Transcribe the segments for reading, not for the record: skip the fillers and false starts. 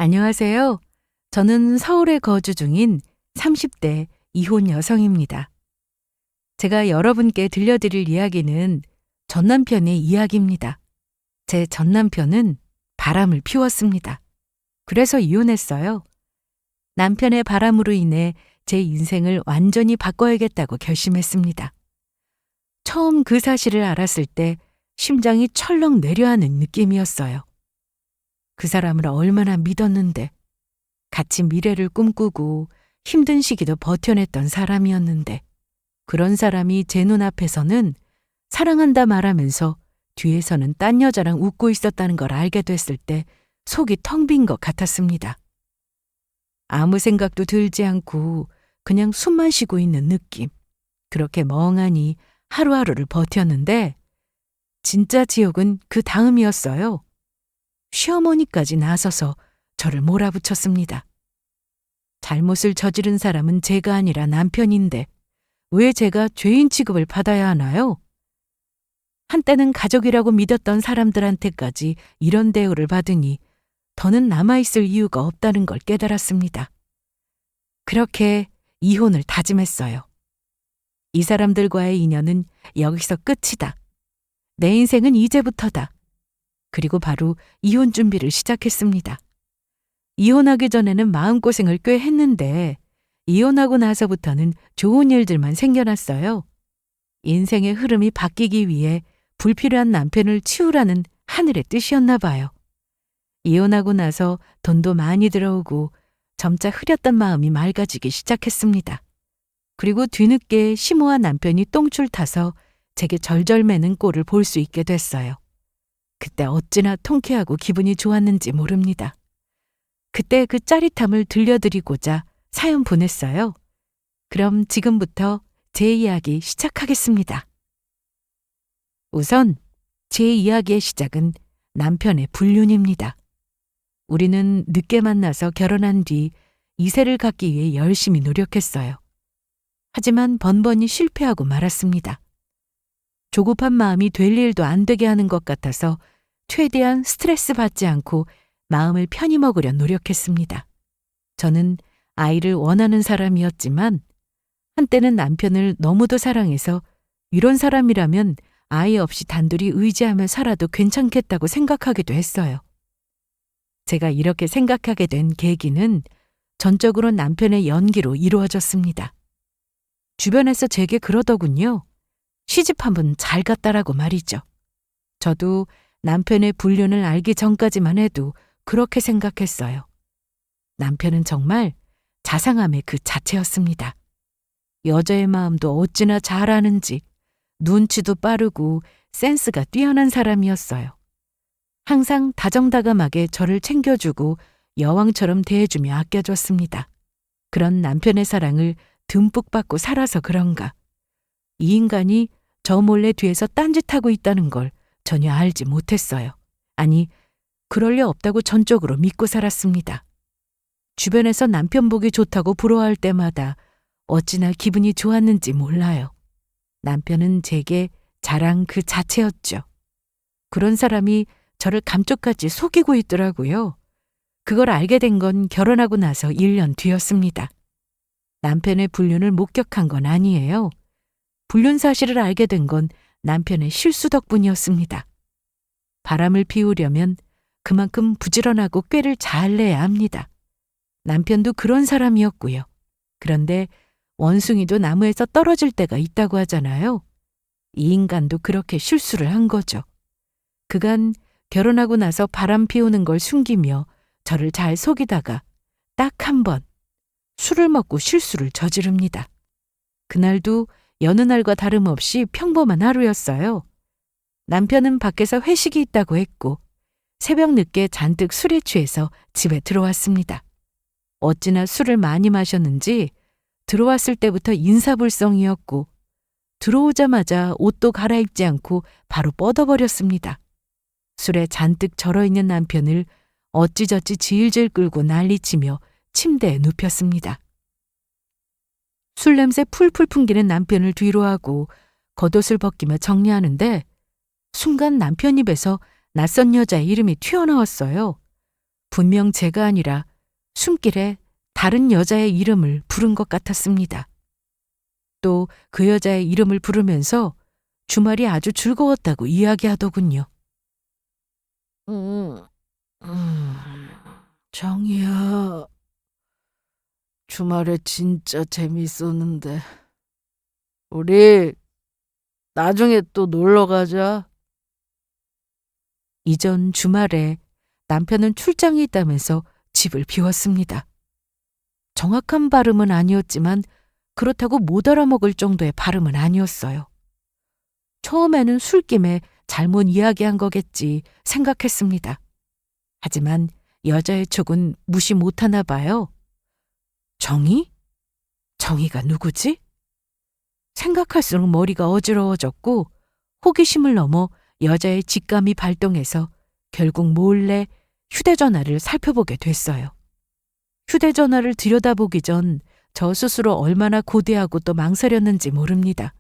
안녕하세요. 저는 서울에 거주 중인 30대 이혼 여성입니다. 제가 여러분께 들려드릴 이야기는 전 남편의 이야기입니다. 제 전 남편은 바람을 피웠습니다. 그래서 이혼했어요. 남편의 바람으로 인해 제 인생을 완전히 바꿔야겠다고 결심했습니다. 처음 그 사실을 알았을 때 심장이 철렁 내려앉는 느낌이었어요. 그 사람을 얼마나 믿었는데, 같이 미래를 꿈꾸고 힘든 시기도 버텨냈던 사람이었는데, 그런 사람이 제 눈앞에서는 사랑한다 말하면서 뒤에서는 딴 여자랑 웃고 있었다는 걸 알게 됐을 때 속이 텅 빈 것 같았습니다. 아무 생각도 들지 않고 그냥 숨만 쉬고 있는 느낌. 그렇게 멍하니 하루하루를 버텼는데 진짜 지옥은 그 다음이었어요. 시어머니까지 나서서 저를 몰아붙였습니다. 잘못을 저지른 사람은 제가 아니라 남편인데 왜 제가 죄인 취급을 받아야 하나요? 한때는 가족이라고 믿었던 사람들한테까지 이런 대우를 받으니 더는 남아있을 이유가 없다는 걸 깨달았습니다. 그렇게 이혼을 다짐했어요. 이 사람들과의 인연은 여기서 끝이다. 내 인생은 이제부터다. 그리고 바로 이혼 준비를 시작했습니다. 이혼하기 전에는 마음고생을 꽤 했는데 이혼하고 나서부터는 좋은 일들만 생겨났어요. 인생의 흐름이 바뀌기 위해 불필요한 남편을 치우라는 하늘의 뜻이었나 봐요. 이혼하고 나서 돈도 많이 들어오고 점차 흐렸던 마음이 맑아지기 시작했습니다. 그리고 뒤늦게 심오한 남편이 똥줄 타서 제게 절절매는 꼴을 볼 수 있게 됐어요. 그때 어찌나 통쾌하고 기분이 좋았는지 모릅니다. 그때 그 짜릿함을 들려드리고자 사연 보냈어요. 그럼 지금부터 제 이야기 시작하겠습니다. 우선 제 이야기의 시작은 남편의 불륜입니다. 우리는 늦게 만나서 결혼한 뒤 2세를 갖기 위해 열심히 노력했어요. 하지만 번번이 실패하고 말았습니다. 조급한 마음이 될 일도 안 되게 하는 것 같아서 최대한 스트레스 받지 않고 마음을 편히 먹으려 노력했습니다. 저는 아이를 원하는 사람이었지만 한때는 남편을 너무도 사랑해서 이런 사람이라면 아이 없이 단둘이 의지하며 살아도 괜찮겠다고 생각하기도 했어요. 제가 이렇게 생각하게 된 계기는 전적으로 남편의 연기로 이루어졌습니다. 주변에서 제게 그러더군요. 시집한번 잘 갔다라고 말이죠. 저도 남편의 불륜을 알기 전까지만 해도 그렇게 생각했어요. 남편은 정말 자상함의 그 자체였습니다. 여자의 마음도 어찌나 잘 아는지 눈치도 빠르고 센스가 뛰어난 사람이었어요. 항상 다정다감하게 저를 챙겨주고 여왕처럼 대해주며 아껴줬습니다. 그런 남편의 사랑을 듬뿍 받고 살아서 그런가. 이 인간이 저 몰래 뒤에서 딴짓하고 있다는 걸 전혀 알지 못했어요. 아니, 그럴 리 없다고 전적으로 믿고 살았습니다. 주변에서 남편 보기 좋다고 부러워할 때마다 어찌나 기분이 좋았는지 몰라요. 남편은 제게 자랑 그 자체였죠. 그런 사람이 저를 감쪽같이 속이고 있더라고요. 그걸 알게 된 건 결혼하고 나서 1년 뒤였습니다. 남편의 불륜을 목격한 건 아니에요. 불륜 사실을 알게 된 건 남편의 실수 덕분이었습니다. 바람을 피우려면 그만큼 부지런하고 꾀를 잘 내야 합니다. 남편도 그런 사람이었고요. 그런데 원숭이도 나무에서 떨어질 때가 있다고 하잖아요. 이 인간도 그렇게 실수를 한 거죠. 그간 결혼하고 나서 바람 피우는 걸 숨기며 저를 잘 속이다가 딱 한 번 술을 먹고 실수를 저지릅니다. 그날도 여느 날과 다름없이 평범한 하루였어요. 남편은 밖에서 회식이 있다고 했고 새벽 늦게 잔뜩 술에 취해서 집에 들어왔습니다. 어찌나 술을 많이 마셨는지 들어왔을 때부터 인사불성이었고 들어오자마자 옷도 갈아입지 않고 바로 뻗어버렸습니다. 술에 잔뜩 절어있는 남편을 어찌저찌 질질 끌고 난리치며 침대에 눕혔습니다. 술 냄새 풀풀 풍기는 남편을 뒤로하고 겉옷을 벗기며 정리하는데 순간 남편 입에서 낯선 여자의 이름이 튀어나왔어요. 분명 제가 아니라 숨길에 다른 여자의 이름을 부른 것 같았습니다. 또 그 여자의 이름을 부르면서 주말이 아주 즐거웠다고 이야기하더군요. 음, 음, 정이야. 주말에 진짜 재밌었는데. 우리 나중에 또 놀러 가자. 이전 주말에 남편은 출장이 있다면서 집을 비웠습니다. 정확한 발음은 아니었지만 그렇다고 못 알아먹을 정도의 발음은 아니었어요. 처음에는 술김에 잘못 이야기한 거겠지 생각했습니다. 하지만 여자의 촉은 무시 못하나 봐요. 정희? 정희가 누구지? 생각할수록 머리가 어지러워졌고 호기심을 넘어 여자의 직감이 발동해서 결국 몰래 휴대전화를 살펴보게 됐어요. 휴대전화를 들여다보기 전 저 스스로 얼마나 고대하고 또 망설였는지 모릅니다.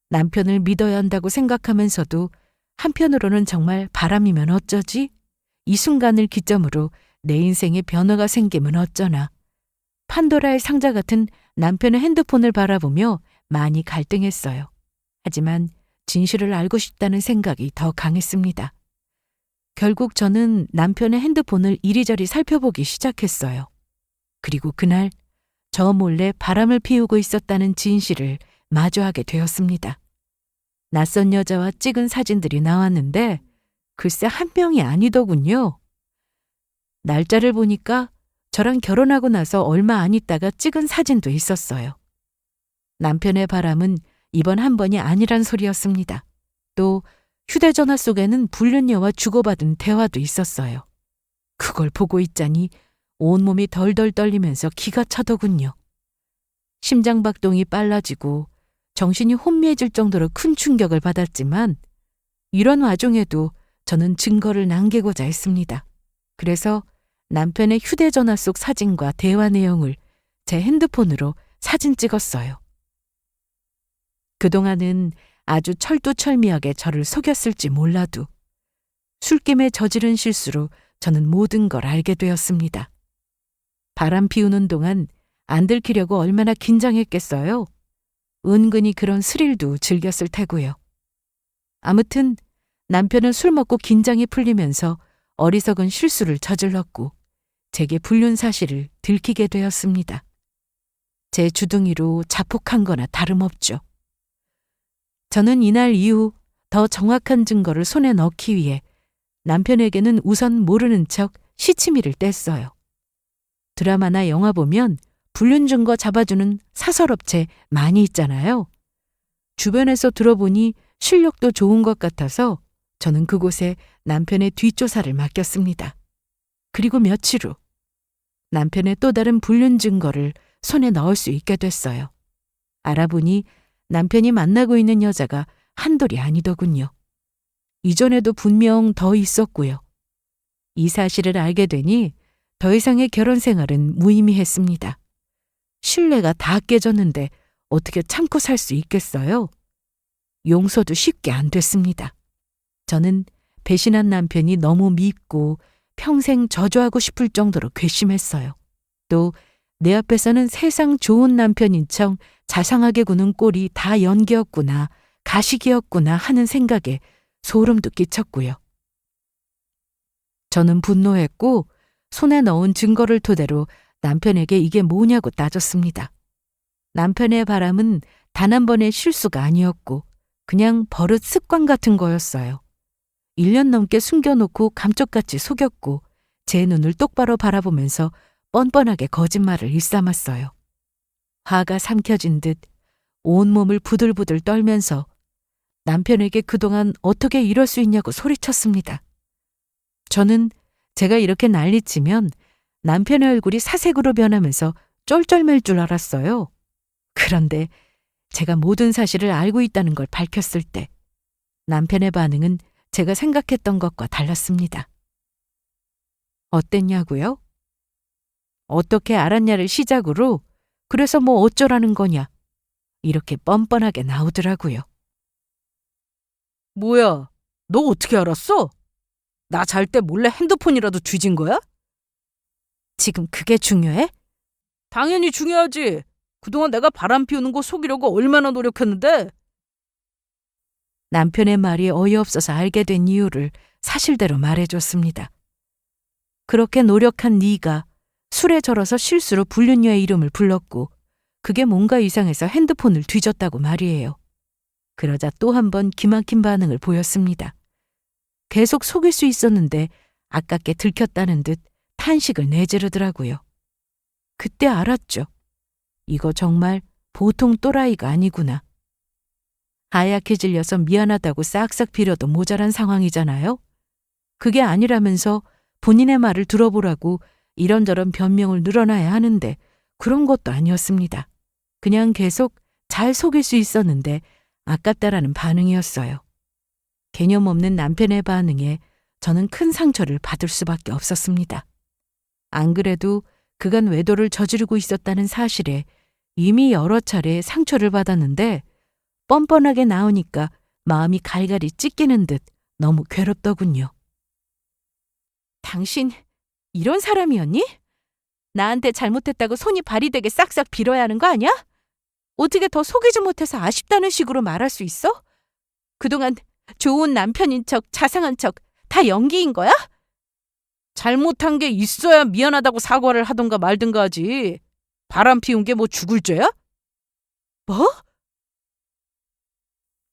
남편을 믿어야 한다고 생각하면서도 한편으로는 정말 바람이면 어쩌지? 이 순간을 기점으로 내 인생에 변화가 생기면 어쩌나. 판도라의 상자 같은 남편의 핸드폰을 바라보며 많이 갈등했어요. 하지만 진실을 알고 싶다는 생각이 더 강했습니다. 결국 저는 남편의 핸드폰을 이리저리 살펴보기 시작했어요. 그리고 그날 저 몰래 바람을 피우고 있었다는 진실을 마주하게 되었습니다. 낯선 여자와 찍은 사진들이 나왔는데 글쎄 한 명이 아니더군요. 날짜를 보니까 저랑 결혼하고 나서 얼마 안 있다가 찍은 사진도 있었어요. 남편의 바람은 이번 한 번이 아니란 소리였습니다. 또 휴대전화 속에는 불륜녀와 주고받은 대화도 있었어요. 그걸 보고 있자니 온몸이 덜덜 떨리면서 기가 차더군요. 심장박동이 빨라지고 정신이 혼미해질 정도로 큰 충격을 받았지만 이런 와중에도 저는 증거를 남기고자 했습니다. 그래서 남편의 휴대전화 속 사진과 대화 내용을 제 핸드폰으로 사진 찍었어요. 그동안은 아주 철두철미하게 저를 속였을지 몰라도 술김에 저지른 실수로 저는 모든 걸 알게 되었습니다. 바람 피우는 동안 안 들키려고 얼마나 긴장했겠어요. 은근히 그런 스릴도 즐겼을 테고요. 아무튼 남편은 술 먹고 긴장이 풀리면서 어리석은 실수를 저질렀고 제게 불륜 사실을 들키게 되었습니다. 제 주둥이로 자폭한 거나 다름없죠. 저는 이날 이후 더 정확한 증거를 손에 넣기 위해 남편에게는 우선 모르는 척 시치미를 뗐어요. 드라마나 영화 보면 불륜 증거 잡아주는 사설업체 많이 있잖아요. 주변에서 들어보니 실력도 좋은 것 같아서 저는 그곳에 남편의 뒷조사를 맡겼습니다. 그리고 며칠 후 남편의 또 다른 불륜 증거를 손에 넣을 수 있게 됐어요. 알아보니 남편이 만나고 있는 여자가 한둘이 아니더군요. 이전에도 분명 더 있었고요. 이 사실을 알게 되니 더 이상의 결혼 생활은 무의미했습니다. 신뢰가 다 깨졌는데 어떻게 참고 살 수 있겠어요? 용서도 쉽게 안 됐습니다. 저는 배신한 남편이 너무 밉고 평생 저주하고 싶을 정도로 괘씸했어요. 또 내 앞에서는 세상 좋은 남편인 척 자상하게 구는 꼴이 다 연기였구나, 가식이었구나 하는 생각에 소름도 끼쳤고요. 저는 분노했고 손에 넣은 증거를 토대로 남편에게 이게 뭐냐고 따졌습니다. 남편의 바람은 단 한 번의 실수가 아니었고 그냥 버릇 습관 같은 거였어요. 1년 넘게 숨겨놓고 감쪽같이 속였고 제 눈을 똑바로 바라보면서 뻔뻔하게 거짓말을 일삼았어요. 화가 삼켜진 듯 온몸을 부들부들 떨면서 남편에게 그동안 어떻게 이럴 수 있냐고 소리쳤습니다. 저는 제가 이렇게 난리치면 남편의 얼굴이 사색으로 변하면서 쩔쩔맬 줄 알았어요. 그런데 제가 모든 사실을 알고 있다는 걸 밝혔을 때 남편의 반응은 제가 생각했던 것과 달랐습니다. 어땠냐고요? 어떻게 알았냐를 시작으로 그래서 뭐 어쩌라는 거냐 이렇게 뻔뻔하게 나오더라고요. 뭐야, 너 어떻게 알았어? 나 잘 때 몰래 핸드폰이라도 뒤진 거야? 지금 그게 중요해? 당연히 중요하지. 그동안 내가 바람 피우는 거 속이려고 얼마나 노력했는데. 남편의 말이 어이없어서 알게 된 이유를 사실대로 말해줬습니다. 그렇게 노력한 네가 술에 절어서 실수로 불륜녀의 이름을 불렀고 그게 뭔가 이상해서 핸드폰을 뒤졌다고 말이에요. 그러자 또 한 번 기막힌 반응을 보였습니다. 계속 속일 수 있었는데 아깝게 들켰다는 듯 탄식을 내지르더라고요. 그때 알았죠. 이거 정말 보통 또라이가 아니구나. 하얗게 질려서 미안하다고 싹싹 빌어도 모자란 상황이잖아요. 그게 아니라면서 본인의 말을 들어보라고 이런저런 변명을 늘어놔야 하는데 그런 것도 아니었습니다. 그냥 계속 잘 속일 수 있었는데 아깝다라는 반응이었어요. 개념 없는 남편의 반응에 저는 큰 상처를 받을 수밖에 없었습니다. 안 그래도 그간 외도를 저지르고 있었다는 사실에 이미 여러 차례 상처를 받았는데 뻔뻔하게 나오니까 마음이 갈갈이 찢기는 듯 너무 괴롭더군요. 당신 이런 사람이었니? 나한테 잘못했다고 손이 발이 되게 싹싹 빌어야 하는 거 아니야? 어떻게 더 속이지 못해서 아쉽다는 식으로 말할 수 있어? 그동안 좋은 남편인 척, 자상한 척 다 연기인 거야? 잘못한 게 있어야 미안하다고 사과를 하던가 말든가 하지. 바람 피운 게 뭐 죽을 죄야? 뭐?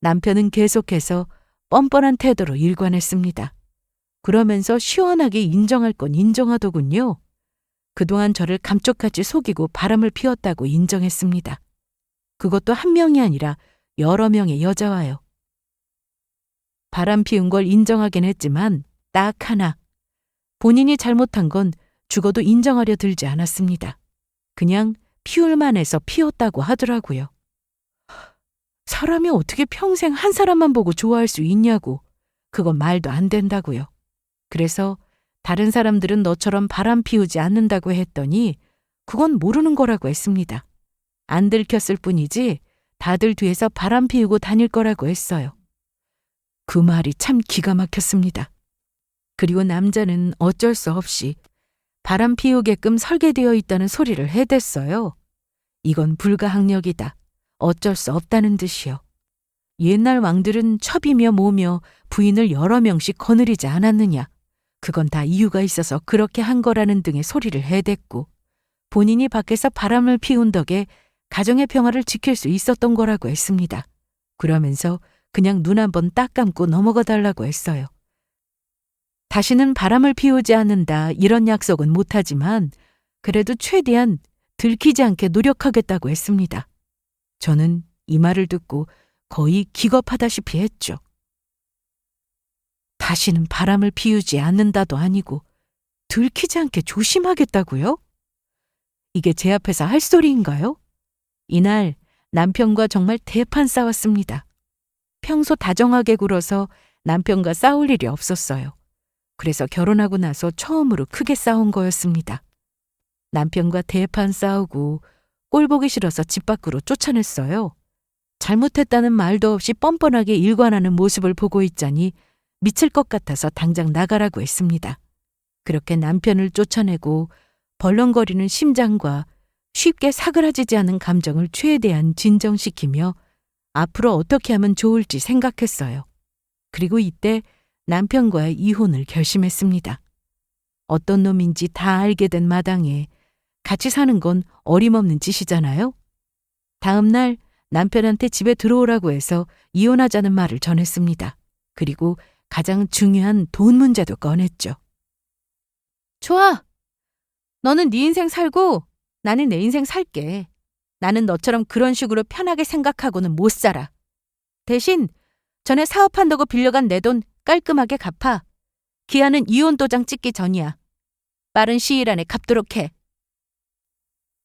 남편은 계속해서 뻔뻔한 태도로 일관했습니다. 그러면서 시원하게 인정할 건 인정하더군요. 그동안 저를 감쪽같이 속이고 바람을 피웠다고 인정했습니다. 그것도 한 명이 아니라 여러 명의 여자와요. 바람 피운 걸 인정하긴 했지만 딱 하나. 본인이 잘못한 건 죽어도 인정하려 들지 않았습니다. 그냥 피울만 해서 피웠다고 하더라고요. 사람이 어떻게 평생 한 사람만 보고 좋아할 수 있냐고. 그건 말도 안 된다고요. 그래서 다른 사람들은 너처럼 바람 피우지 않는다고 했더니 그건 모르는 거라고 했습니다. 안 들켰을 뿐이지 다들 뒤에서 바람 피우고 다닐 거라고 했어요. 그 말이 참 기가 막혔습니다. 그리고 남자는 어쩔 수 없이 바람 피우게끔 설계되어 있다는 소리를 해댔어요. 이건 불가항력이다. 어쩔 수 없다는 듯이요. 옛날 왕들은 첩이며 뭐며 부인을 여러 명씩 거느리지 않았느냐. 그건 다 이유가 있어서 그렇게 한 거라는 등의 소리를 해댔고 본인이 밖에서 바람을 피운 덕에 가정의 평화를 지킬 수 있었던 거라고 했습니다. 그러면서 그냥 눈 한번 딱 감고 넘어가 달라고 했어요. 다시는 바람을 피우지 않는다 이런 약속은 못하지만 그래도 최대한 들키지 않게 노력하겠다고 했습니다. 저는 이 말을 듣고 거의 기겁하다시피 했죠. 다시는 바람을 피우지 않는다도 아니고 들키지 않게 조심하겠다고요? 이게 제 앞에서 할 소리인가요? 이날 남편과 정말 대판 싸웠습니다. 평소 다정하게 굴어서 남편과 싸울 일이 없었어요. 그래서 결혼하고 나서 처음으로 크게 싸운 거였습니다. 남편과 대판 싸우고 꼴 보기 싫어서 집 밖으로 쫓아냈어요. 잘못했다는 말도 없이 뻔뻔하게 일관하는 모습을 보고 있자니 미칠 것 같아서 당장 나가라고 했습니다. 그렇게 남편을 쫓아내고 벌렁거리는 심장과 쉽게 사그라지지 않은 감정을 최대한 진정시키며 앞으로 어떻게 하면 좋을지 생각했어요. 그리고 이때 남편과의 이혼을 결심했습니다. 어떤 놈인지 다 알게 된 마당에 같이 사는 건 어림없는 짓이잖아요. 다음 날 남편한테 집에 들어오라고 해서 이혼하자는 말을 전했습니다. 그리고 가장 중요한 돈 문제도 꺼냈죠. 좋아. 너는 네 인생 살고 나는 내 인생 살게. 나는 너처럼 그런 식으로 편하게 생각하고는 못 살아. 대신 전에 사업한다고 빌려간 내 돈 깔끔하게 갚아. 기한은 이혼 도장 찍기 전이야. 빠른 시일 안에 갚도록 해.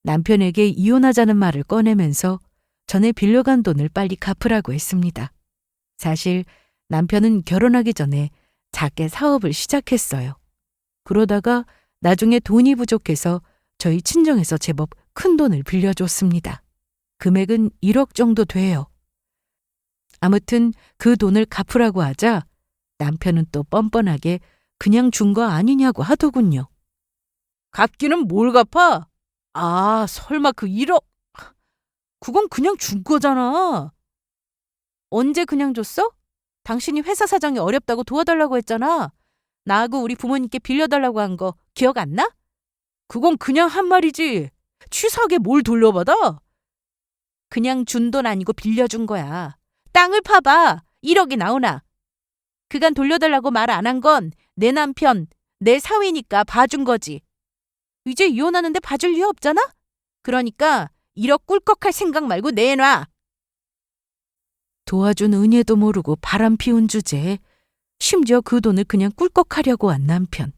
남편에게 이혼하자는 말을 꺼내면서 전에 빌려간 돈을 빨리 갚으라고 했습니다. 사실 남편은 결혼하기 전에 작게 사업을 시작했어요. 그러다가 나중에 돈이 부족해서 저희 친정에서 제법 큰 돈을 빌려줬습니다. 금액은 1억 정도 돼요. 아무튼 그 돈을 갚으라고 하자 남편은 또 뻔뻔하게 그냥 준 거 아니냐고 하더군요. 갚기는 뭘 갚아? 아, 설마 그 1억? 그건 그냥 준 거잖아. 언제 그냥 줬어? 당신이 회사 사정이 어렵다고 도와달라고 했잖아. 나하고 우리 부모님께 빌려달라고 한 거 기억 안 나? 그건 그냥 한 말이지. 치사하게 뭘 돌려받아? 그냥 준 돈 아니고 빌려준 거야. 땅을 파봐. 1억이 나오나. 그간 돌려달라고 말 안 한 건 내 남편, 내 사위니까 봐준 거지. 이제 이혼하는데 봐줄 이유 없잖아? 그러니까 1억 꿀꺽할 생각 말고 내놔. 도와준 은혜도 모르고 바람 피운 주제에 심지어 그 돈을 그냥 꿀꺽하려고 한 남편.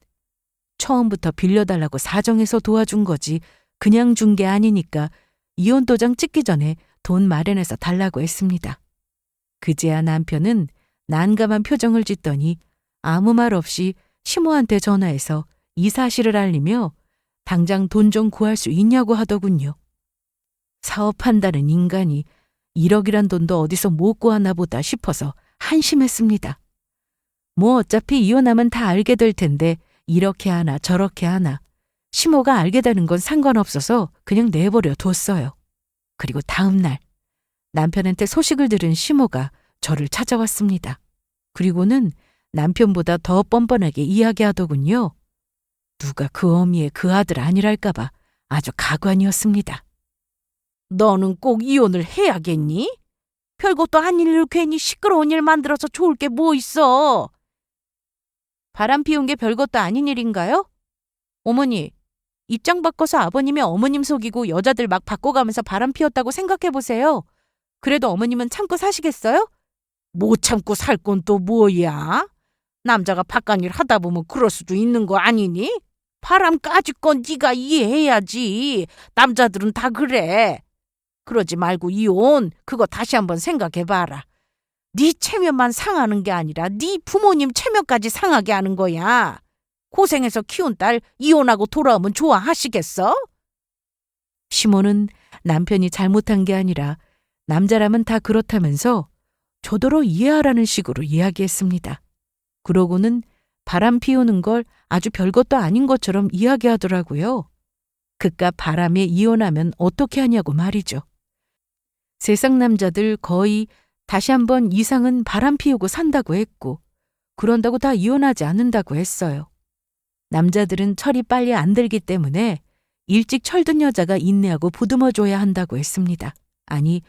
처음부터 빌려달라고 사정해서 도와준 거지 그냥 준 게 아니니까 이혼 도장 찍기 전에 돈 마련해서 달라고 했습니다. 그제야 남편은 난감한 표정을 짓더니 아무 말 없이 시모한테 전화해서 이 사실을 알리며 당장 돈 좀 구할 수 있냐고 하더군요. 사업한다는 인간이 1억이란 돈도 어디서 못 구하나 보다 싶어서 한심했습니다. 뭐 어차피 이혼하면 다 알게 될 텐데 이렇게 하나 저렇게 하나 시모가 알게 되는 건 상관없어서 그냥 내버려 뒀어요. 그리고 다음 날 남편한테 소식을 들은 시모가 저를 찾아왔습니다. 그리고는 남편보다 더 뻔뻔하게 이야기하더군요. 누가 그 어미의 그 아들 아니랄까봐 아주 가관이었습니다. 너는 꼭 이혼을 해야겠니? 별것도 아닌 일을 괜히 시끄러운 일 만들어서 좋을 게 뭐 있어? 바람 피운 게 별것도 아닌 일인가요? 어머니, 입장 바꿔서 아버님이 어머님 속이고 여자들 막 바꿔가면서 바람 피웠다고 생각해보세요. 그래도 어머님은 참고 사시겠어요? 못 참고 살 건 또 뭐야? 남자가 바깥일 하다 보면 그럴 수도 있는 거 아니니? 바람 까짓 건 네가 이해해야지. 남자들은 다 그래. 그러지 말고 이혼, 그거 다시 한번 생각해봐라. 네 체면만 상하는 게 아니라 네 부모님 체면까지 상하게 하는 거야. 고생해서 키운 딸 이혼하고 돌아오면 좋아하시겠어? 시모는 남편이 잘못한 게 아니라 남자라면 다 그렇다면서 저더러 이해하라는 식으로 이야기했습니다. 그러고는 바람 피우는 걸 아주 별것도 아닌 것처럼 이야기하더라고요. 그깟 바람에 이혼하면 어떻게 하냐고 말이죠. 세상 남자들 거의 다시 한번 이상은 바람 피우고 산다고 했고 그런다고 다 이혼하지 않는다고 했어요. 남자들은 철이 빨리 안 들기 때문에 일찍 철든 여자가 인내하고 보듬어줘야 한다고 했습니다. 아니,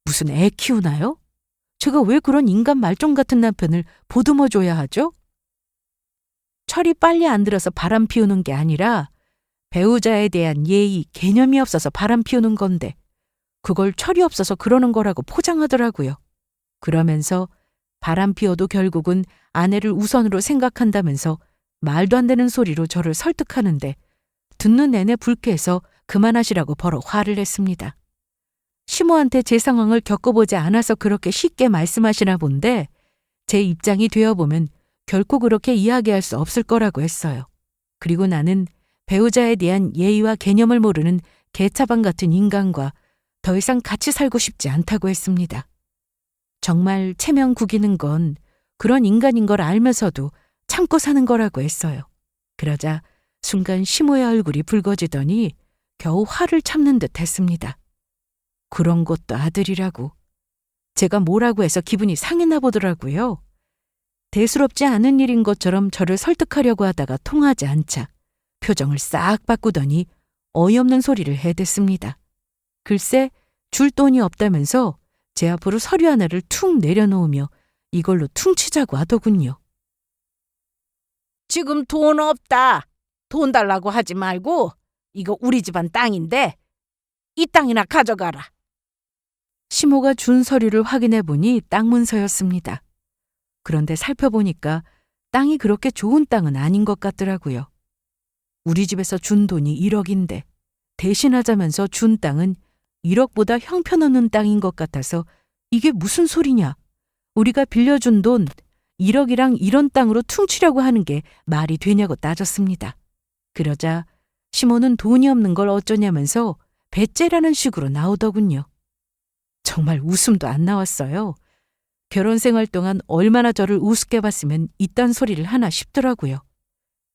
무슨 애 키우나요? 제가 왜 그런 인간 말종 같은 남편을 보듬어줘야 하죠? 철이 빨리 안 들어서 바람 피우는 게 아니라 배우자에 대한 예의, 개념이 없어서 바람 피우는 건데 그걸 철이 없어서 그러는 거라고 포장하더라고요. 그러면서 바람 피워도 결국은 아내를 우선으로 생각한다면서 말도 안 되는 소리로 저를 설득하는데 듣는 내내 불쾌해서 그만하시라고 버럭 화를 냈습니다. 시모한테 제 상황을 겪어보지 않아서 그렇게 쉽게 말씀하시나 본데 제 입장이 되어보면 결코 그렇게 이야기할 수 없을 거라고 했어요. 그리고 나는 배우자에 대한 예의와 개념을 모르는 개차반 같은 인간과 더 이상 같이 살고 싶지 않다고 했습니다. 정말 체면 구기는 건 그런 인간인 걸 알면서도 참고 사는 거라고 했어요. 그러자 순간 시모의 얼굴이 붉어지더니 겨우 화를 참는 듯 했습니다. 그런 것도 아들이라고. 제가 뭐라고 해서 기분이 상했나 보더라고요. 대수롭지 않은 일인 것처럼 저를 설득하려고 하다가 통하지 않자 표정을 싹 바꾸더니 어이없는 소리를 해댔습니다. 글쎄 줄 돈이 없다면서 제 앞으로 서류 하나를 툭 내려놓으며 이걸로 퉁치자고 하더군요. 지금 돈 없다. 돈 달라고 하지 말고 이거 우리 집안 땅인데 이 땅이나 가져가라. 시모가 준 서류를 확인해 보니 땅 문서였습니다. 그런데 살펴보니까 땅이 그렇게 좋은 땅은 아닌 것 같더라고요. 우리 집에서 준 돈이 1억인데 대신하자면서 준 땅은 1억보다 형편없는 땅인 것 같아서 이게 무슨 소리냐. 우리가 빌려준 돈 1억이랑 이런 땅으로 퉁치려고 하는 게 말이 되냐고 따졌습니다. 그러자 시모는 돈이 없는 걸 어쩌냐면서 배째라는 식으로 나오더군요. 정말 웃음도 안 나왔어요. 결혼 생활 동안 얼마나 저를 우습게 봤으면 이딴 소리를 하나 싶더라고요.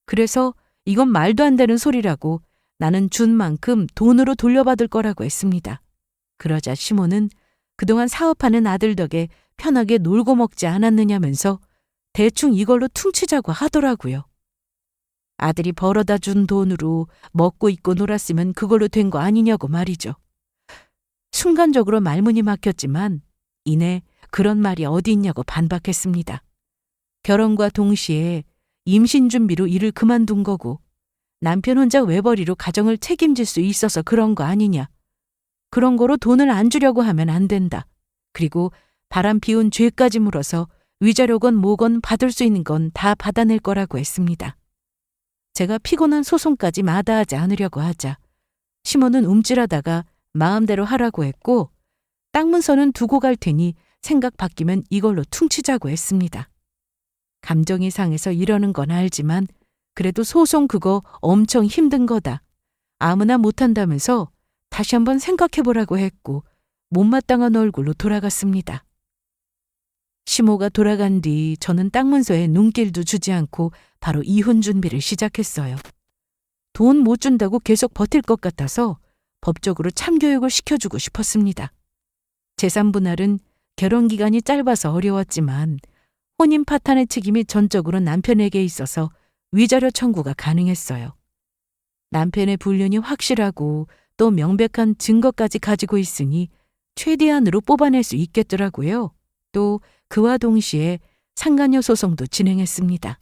그래서 이건 말도 안 되는 소리라고 나는 준 만큼 돈으로 돌려받을 거라고 했습니다. 그러자 시모는 그동안 사업하는 아들 덕에 편하게 놀고 먹지 않았느냐면서 대충 이걸로 퉁치자고 하더라고요. 아들이 벌어다 준 돈으로 먹고 입고 놀았으면 그걸로 된 거 아니냐고 말이죠. 순간적으로 말문이 막혔지만 이내 그런 말이 어디 있냐고 반박했습니다. 결혼과 동시에 임신 준비로 일을 그만둔 거고 남편 혼자 외벌이로 가정을 책임질 수 있어서 그런 거 아니냐. 그런 거로 돈을 안 주려고 하면 안 된다. 그리고 바람 피운 죄까지 물어서 위자료건 뭐건 받을 수 있는 건 다 받아낼 거라고 했습니다. 제가 피곤한 소송까지 마다하지 않으려고 하자 시모는 움찔하다가 마음대로 하라고 했고 땅 문서는 두고 갈 테니 생각 바뀌면 이걸로 퉁치자고 했습니다. 감정이 상해서 이러는 건 알지만 그래도 소송 그거 엄청 힘든 거다. 아무나 못한다면서 다시 한번 생각해보라고 했고 못마땅한 얼굴로 돌아갔습니다. 시모가 돌아간 뒤 저는 땅 문서에 눈길도 주지 않고 바로 이혼 준비를 시작했어요. 돈 못 준다고 계속 버틸 것 같아서 법적으로 참교육을 시켜주고 싶었습니다. 재산 분할은 결혼 기간이 짧아서 어려웠지만 혼인 파탄의 책임이 전적으로 남편에게 있어서 위자료 청구가 가능했어요. 남편의 불륜이 확실하고 또 명백한 증거까지 가지고 있으니 최대한으로 뽑아낼 수 있겠더라고요. 또 그와 동시에 상간녀 소송도 진행했습니다.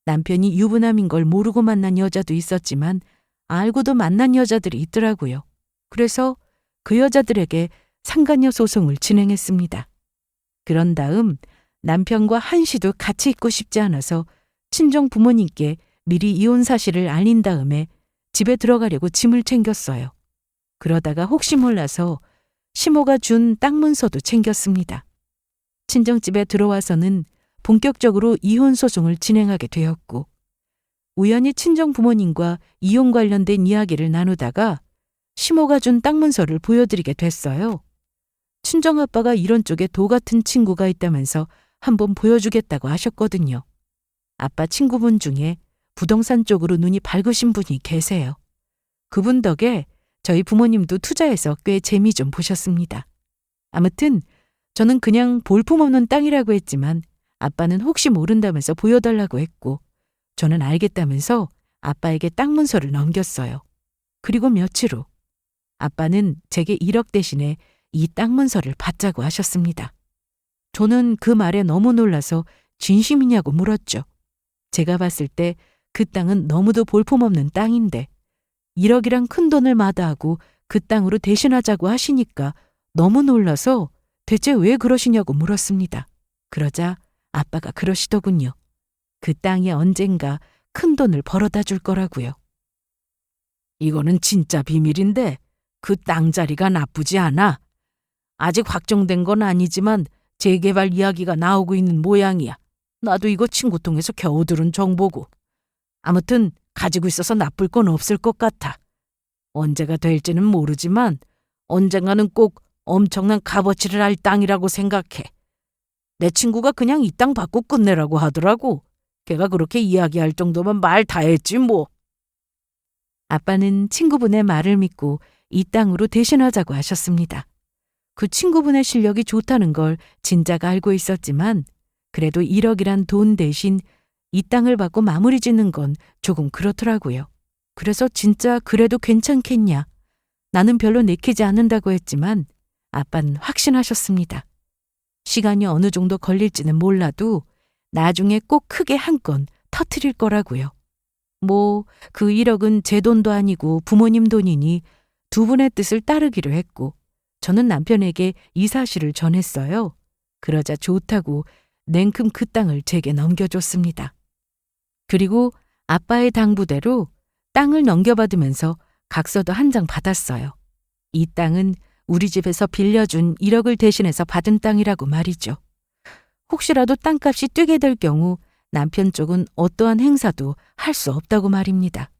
남편이 유부남인 걸 모르고 만난 여자도 있었지만 알고도 만난 여자들이 있더라고요. 그래서 그 여자들에게 상간녀 소송을 진행했습니다. 그런 다음 남편과 한시도 같이 있고 싶지 않아서 친정 부모님께 미리 이혼 사실을 알린 다음에 집에 들어가려고 짐을 챙겼어요. 그러다가 혹시 몰라서 시모가 준 땅 문서도 챙겼습니다. 친정집에 들어와서는 본격적으로 이혼 소송을 진행하게 되었고 우연히 친정 부모님과 이혼 관련된 이야기를 나누다가 시모가 준 땅 문서를 보여드리게 됐어요. 친정아빠가 이런 쪽에 도 같은 친구가 있다면서 한번 보여주겠다고 하셨거든요. 아빠 친구분 중에 부동산 쪽으로 눈이 밝으신 분이 계세요. 그분 덕에 저희 부모님도 투자해서 꽤 재미 좀 보셨습니다. 아무튼 저는 그냥 볼품없는 땅이라고 했지만 아빠는 혹시 모른다면서 보여달라고 했고 저는 알겠다면서 아빠에게 땅 문서를 넘겼어요. 그리고 며칠 후 아빠는 제게 1억 대신에 이 땅 문서를 받자고 하셨습니다. 저는 그 말에 너무 놀라서 진심이냐고 물었죠. 제가 봤을 때 그 땅은 너무도 볼품없는 땅인데 1억이란 큰 돈을 마다하고 그 땅으로 대신하자고 하시니까 너무 놀라서 대체 왜 그러시냐고 물었습니다. 그러자 아빠가 그러시더군요. 그 땅이 언젠가 큰 돈을 벌어다 줄 거라고요. 이거는 진짜 비밀인데 그 땅 자리가 나쁘지 않아. 아직 확정된 건 아니지만 재개발 이야기가 나오고 있는 모양이야. 나도 이거 친구 통해서 겨우 들은 정보고. 아무튼 가지고 있어서 나쁠 건 없을 것 같아. 언제가 될지는 모르지만 언젠가는 꼭 엄청난 값어치를 할 땅이라고 생각해. 내 친구가 그냥 이 땅 받고 끝내라고 하더라고. 걔가 그렇게 이야기할 정도면 말 다 했지 뭐. 아빠는 친구분의 말을 믿고 이 땅으로 대신하자고 하셨습니다. 그 친구분의 실력이 좋다는 걸 진작 알고 있었지만 그래도 1억이란 돈 대신 이 땅을 받고 마무리 짓는 건 조금 그렇더라고요. 그래서 진짜 그래도 괜찮겠냐. 나는 별로 내키지 않는다고 했지만 아빠는 확신하셨습니다. 시간이 어느 정도 걸릴지는 몰라도 나중에 꼭 크게 한 건 터트릴 거라고요. 뭐 그 1억은 제 돈도 아니고 부모님 돈이니 두 분의 뜻을 따르기로 했고 저는 남편에게 이 사실을 전했어요. 그러자 좋다고 냉큼 그 땅을 제게 넘겨줬습니다. 그리고 아빠의 당부대로 땅을 넘겨받으면서 각서도 한 장 받았어요. 이 땅은 우리 집에서 빌려준 1억을 대신해서 받은 땅이라고 말이죠. 혹시라도 땅값이 뛰게 될 경우 남편 쪽은 어떠한 행사도 할 수 없다고 말입니다.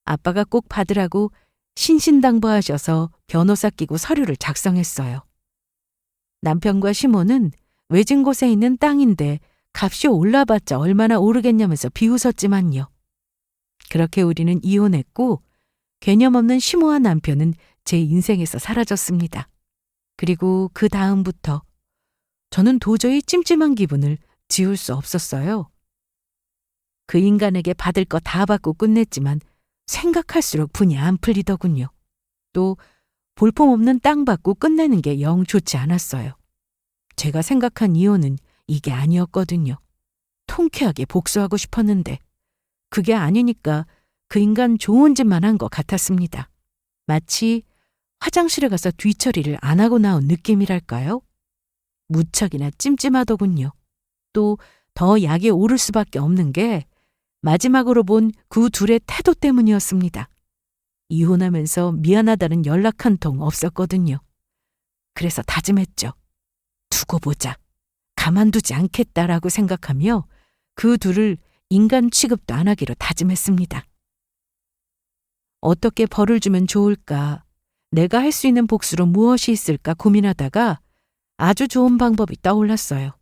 아빠가 꼭 받으라고 신신당부하셔서 변호사 끼고 서류를 작성했어요. 남편과 시모는 외진 곳에 있는 땅인데 값이 올라봤자 얼마나 오르겠냐면서 비웃었지만요. 그렇게 우리는 이혼했고 개념 없는 심오한 남편은 제 인생에서 사라졌습니다. 그리고 그 다음부터 저는 도저히 찜찜한 기분을 지울 수 없었어요. 그 인간에게 받을 거 다 받고 끝냈지만 생각할수록 분이 안 풀리더군요. 또 볼품없는 땅 받고 끝내는 게 영 좋지 않았어요. 제가 생각한 이혼은 이게 아니었거든요. 통쾌하게 복수하고 싶었는데 그게 아니니까 그 인간 좋은 짓만 한 것 같았습니다. 마치 화장실에 가서 뒤처리를 안 하고 나온 느낌이랄까요? 무척이나 찜찜하더군요. 또 더 약이 오를 수밖에 없는 게 마지막으로 본 그 둘의 태도 때문이었습니다. 이혼하면서 미안하다는 연락 한 통 없었거든요. 그래서 다짐했죠. 두고 보자. 가만두지 않겠다라고 생각하며 그 둘을 인간 취급도 안 하기로 다짐했습니다. 어떻게 벌을 주면 좋을까? 내가 할 수 있는 복수로 무엇이 있을까 고민하다가 아주 좋은 방법이 떠올랐어요.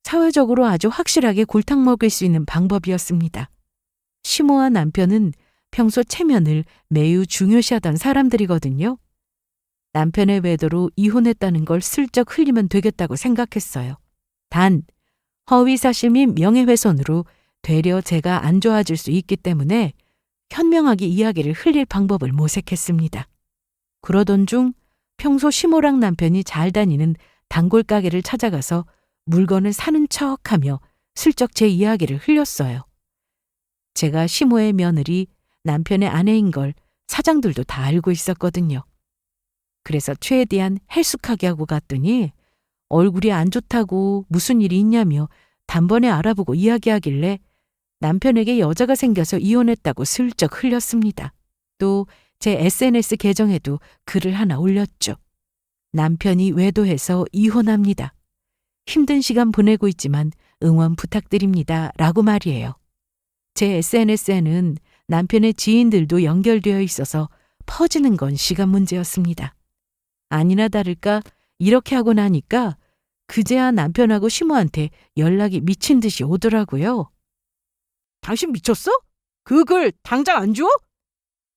사회적으로 아주 확실하게 골탕 먹일 수 있는 방법이었습니다. 심오한 남편은 평소 체면을 매우 중요시하던 사람들이거든요. 남편의 외도로 이혼했다는 걸 슬쩍 흘리면 되겠다고 생각했어요. 단, 허위사실 및 명예훼손으로 되려 제가 안 좋아질 수 있기 때문에 현명하게 이야기를 흘릴 방법을 모색했습니다. 그러던 중 평소 시모랑 남편이 잘 다니는 단골 가게를 찾아가서 물건을 사는 척하며 슬쩍 제 이야기를 흘렸어요. 제가 시모의 며느리, 남편의 아내인 걸 사장들도 다 알고 있었거든요. 그래서 최대한 헬쑥하게 하고 갔더니 얼굴이 안 좋다고 무슨 일이 있냐며 단번에 알아보고 이야기하길래 남편에게 여자가 생겨서 이혼했다고 슬쩍 흘렸습니다. 또 제 SNS 계정에도 글을 하나 올렸죠. 남편이 외도해서 이혼합니다. 힘든 시간 보내고 있지만 응원 부탁드립니다. 라고 말이에요. 제 SNS에는 남편의 지인들도 연결되어 있어서 퍼지는 건 시간 문제였습니다. 아니나 다를까 이렇게 하고 나니까 그제야 남편하고 시모한테 연락이 미친 듯이 오더라고요. 당신 미쳤어? 그 글 당장 안 줘?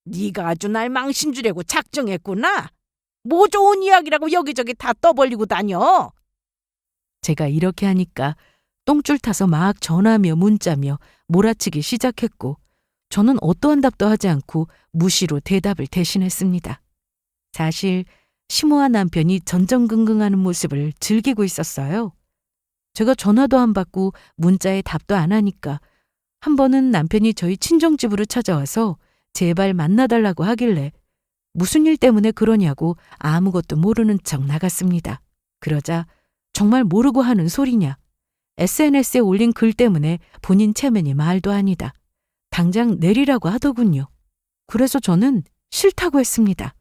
네가 아주 날 망신 주려고 작정했구나. 뭐 좋은 이야기라고 여기저기 다 떠벌리고 다녀. 제가 이렇게 하니까 똥줄 타서 막 전화며 문자며 몰아치기 시작했고 저는 어떠한 답도 하지 않고 무시로 대답을 대신했습니다. 사실 시모한 남편이 전전긍긍하는 모습을 즐기고 있었어요. 제가 전화도 안 받고 문자에 답도 안 하니까 한 번은 남편이 저희 친정집으로 찾아와서 제발 만나달라고 하길래 무슨 일 때문에 그러냐고 아무것도 모르는 척 나갔습니다. 그러자 정말 모르고 하는 소리냐. SNS에 올린 글 때문에 본인 체면이 말도 아니다. 당장 내리라고 하더군요. 그래서 저는 싫다고 했습니다.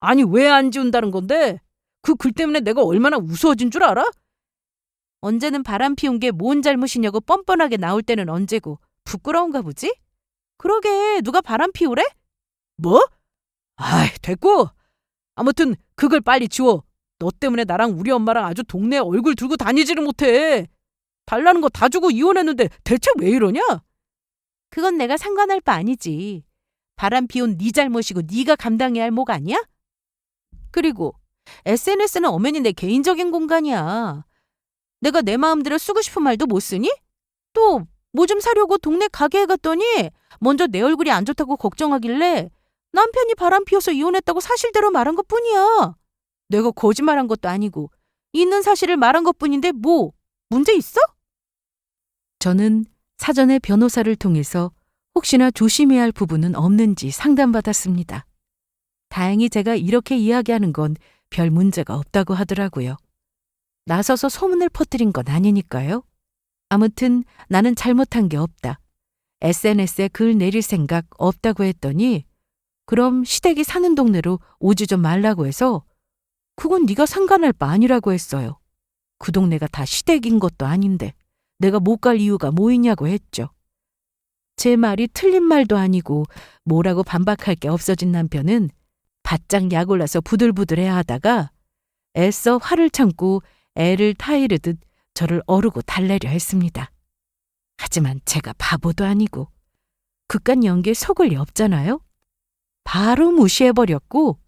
아니 왜 안 지운다는 건데? 그 글 때문에 내가 얼마나 우스워진 줄 알아? 언제는 바람 피운 게 뭔 잘못이냐고 뻔뻔하게 나올 때는 언제고 부끄러운가 보지? 그러게 누가 바람 피우래? 뭐? 아이 됐고. 아무튼 그걸 빨리 지워. 너 때문에 나랑 우리 엄마랑 아주 동네에 얼굴 들고 다니지를 못해. 달라는 거 다 주고 이혼했는데 대체 왜 이러냐? 그건 내가 상관할 바 아니지. 바람 피운 네 잘못이고 네가 감당해야 할 목 아니야? 그리고 SNS는 엄연히 내 개인적인 공간이야. 내가 내 마음대로 쓰고 싶은 말도 못 쓰니? 또 뭐 좀 사려고 동네 가게에 갔더니 먼저 내 얼굴이 안 좋다고 걱정하길래 남편이 바람 피워서 이혼했다고 사실대로 말한 것뿐이야. 내가 거짓말한 것도 아니고 있는 사실을 말한 것뿐인데 뭐 문제 있어? 저는 사전에 변호사를 통해서 혹시나 조심해야 할 부분은 없는지 상담받았습니다. 다행히 제가 이렇게 이야기하는 건 별 문제가 없다고 하더라고요. 나서서 소문을 퍼뜨린 건 아니니까요. 아무튼 나는 잘못한 게 없다. SNS에 글 내릴 생각 없다고 했더니 그럼 시댁이 사는 동네로 오지 좀 말라고 해서 그건 네가 상관할 바 아니라고 했어요. 그 동네가 다 시댁인 것도 아닌데 내가 못 갈 이유가 뭐 있냐고 했죠. 제 말이 틀린 말도 아니고 뭐라고 반박할 게 없어진 남편은 바짝 약올라서 부들부들해야 하다가 애써 화를 참고 애를 타이르듯 저를 어르고 달래려 했습니다. 하지만 제가 바보도 아니고 그깟 연기에 속을 리 없잖아요. 바로 무시해버렸고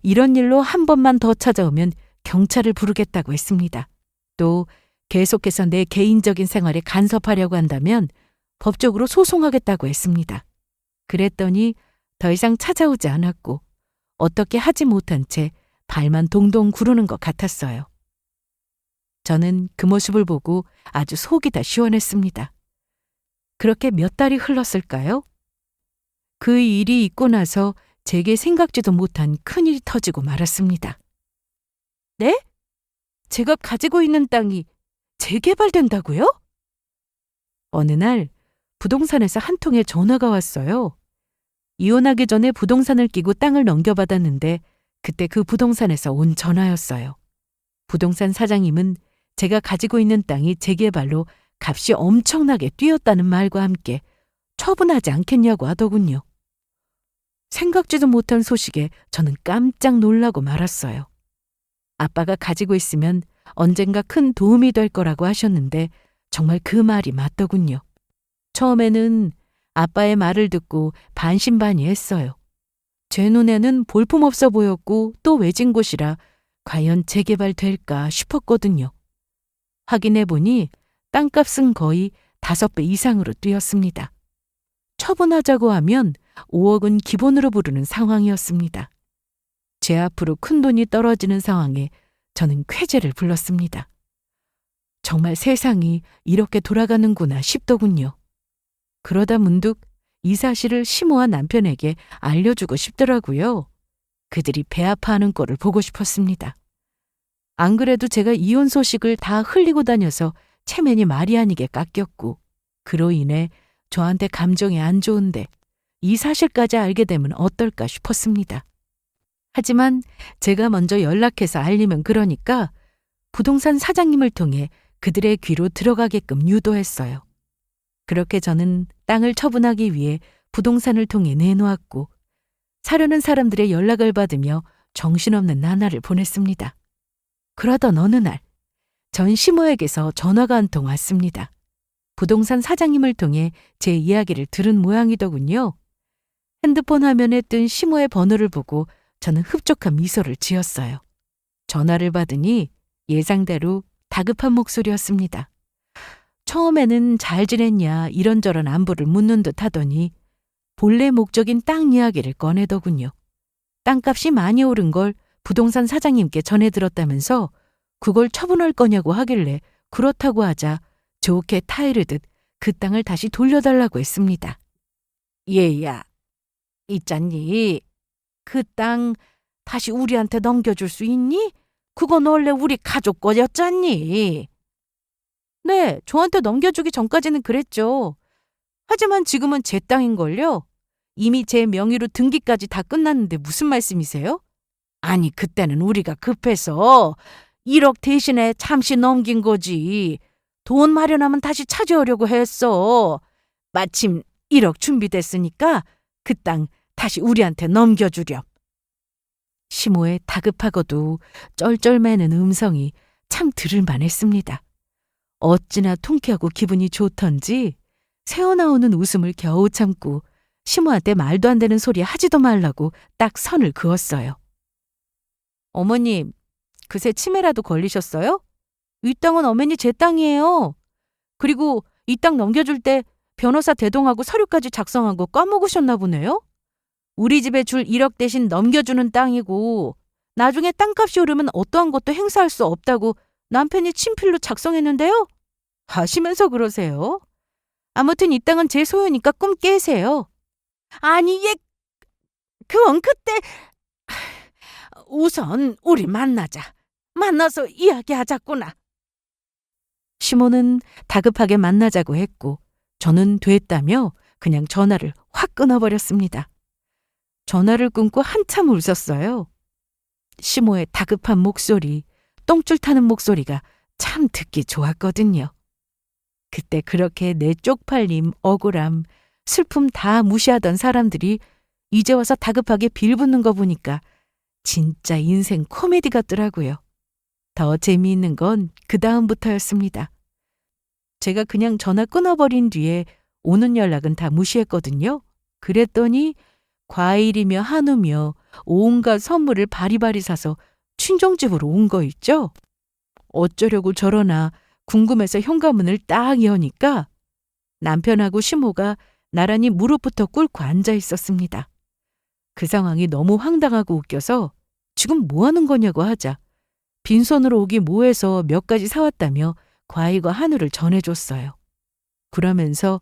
이런 일로 한 번만 더 찾아오면 경찰을 부르겠다고 했습니다. 또 계속해서 내 개인적인 생활에 간섭하려고 한다면 법적으로 소송하겠다고 했습니다. 그랬더니 더 이상 찾아오지 않았고 어떻게 하지 못한 채 발만 동동 구르는 것 같았어요. 저는 그 모습을 보고 아주 속이 다 시원했습니다. 그렇게 몇 달이 흘렀을까요? 그 일이 있고 나서 제게 생각지도 못한 큰일이 터지고 말았습니다. 네? 제가 가지고 있는 땅이 재개발된다고요? 어느 날 부동산에서 한 통의 전화가 왔어요. 이혼하기 전에 부동산을 끼고 땅을 넘겨받았는데 그때 그 부동산에서 온 전화였어요. 부동산 사장님은 제가 가지고 있는 땅이 재개발로 값이 엄청나게 뛰었다는 말과 함께 처분하지 않겠냐고 하더군요. 생각지도 못한 소식에 저는 깜짝 놀라고 말았어요. 아빠가 가지고 있으면 언젠가 큰 도움이 될 거라고 하셨는데 정말 그 말이 맞더군요. 처음에는 아빠의 말을 듣고 반신반의했어요. 제 눈에는 볼품없어 보였고 또 외진 곳이라 과연 재개발될까 싶었거든요. 확인해보니 땅값은 거의 5배 이상으로 뛰었습니다. 처분하자고 하면 5억은 기본으로 부르는 상황이었습니다. 제 앞으로 큰돈이 떨어지는 상황에 저는 쾌재를 불렀습니다. 정말 세상이 이렇게 돌아가는구나 싶더군요. 그러다 문득 이 사실을 시모와 남편에게 알려주고 싶더라고요. 그들이 배 아파하는 꼴을 보고 싶었습니다. 안 그래도 제가 이혼 소식을 다 흘리고 다녀서 체면이 말이 아니게 깎였고 그로 인해 저한테 감정이 안 좋은데 이 사실까지 알게 되면 어떨까 싶었습니다. 하지만 제가 먼저 연락해서 알리면 그러니까 부동산 사장님을 통해 그들의 귀로 들어가게끔 유도했어요. 그렇게 저는 땅을 처분하기 위해 부동산을 통해 내놓았고 사려는 사람들의 연락을 받으며 정신없는 나날을 보냈습니다. 그러던 어느 날 전 시모에게서 전화가 한 통 왔습니다. 부동산 사장님을 통해 제 이야기를 들은 모양이더군요. 핸드폰 화면에 뜬 시모의 번호를 보고 저는 흡족한 미소를 지었어요. 전화를 받으니 예상대로 다급한 목소리였습니다. 처음에는 잘 지냈냐 이런저런 안부를 묻는 듯 하더니 본래 목적인 땅 이야기를 꺼내더군요. 땅값이 많이 오른 걸 부동산 사장님께 전해 들었다면서 그걸 처분할 거냐고 하길래 그렇다고 하자 좋게 타이르듯 그 땅을 다시 돌려달라고 했습니다. 얘야, 있잖니. 그 땅 다시 우리한테 넘겨줄 수 있니? 그건 원래 우리 가족 거였잖니. 네, 저한테 넘겨주기 전까지는 그랬죠. 하지만 지금은 제 땅인걸요. 이미 제 명의로 등기까지 다 끝났는데 무슨 말씀이세요? 아니, 그때는 우리가 급해서 1억 대신에 잠시 넘긴 거지. 돈 마련하면 다시 차지하려고 했어. 마침 1억 준비됐으니까 그 땅 다시 우리한테 넘겨주렴. 시모의 다급하고도 쩔쩔매는 음성이 참 들을만 했습니다. 어찌나 통쾌하고 기분이 좋던지 새어나오는 웃음을 겨우 참고 시모한테 말도 안 되는 소리 하지도 말라고 딱 선을 그었어요. 어머님, 그새 치매라도 걸리셨어요? 이 땅은 어머니 제 땅이에요. 그리고 이 땅 넘겨줄 때 변호사 대동하고 서류까지 작성한 거 까먹으셨나 보네요? 우리 집에 줄 1억 대신 넘겨주는 땅이고 나중에 땅값이 오르면 어떠한 것도 행사할 수 없다고 남편이 친필로 작성했는데요. 하시면서 그러세요. 아무튼 이 땅은 제 소유니까 꿈 깨세요. 아니, 그건 그때... 우선 우리 만나자. 만나서 이야기하자꾸나. 시모는 다급하게 만나자고 했고 저는 됐다며 그냥 전화를 확 끊어버렸습니다. 전화를 끊고 한참 웃었어요. 시모의 다급한 목소리, 똥줄 타는 목소리가 참 듣기 좋았거든요. 그때 그렇게 내 쪽팔림, 억울함, 슬픔 다 무시하던 사람들이 이제 와서 다급하게 빌붙는 거 보니까 진짜 인생 코미디 같더라고요. 더 재미있는 건 그 다음부터였습니다. 제가 그냥 전화 끊어버린 뒤에 오는 연락은 다 무시했거든요. 그랬더니 과일이며 한우며 온갖 선물을 바리바리 사서 친정집으로 온 거 있죠? 어쩌려고 저러나 궁금해서 현관문을 딱 여니까 남편하고 시모가 나란히 무릎부터 꿇고 앉아 있었습니다. 그 상황이 너무 황당하고 웃겨서 지금 뭐 하는 거냐고 하자 빈손으로 오기 뭐해서 몇 가지 사왔다며 과일과 한우를 전해줬어요. 그러면서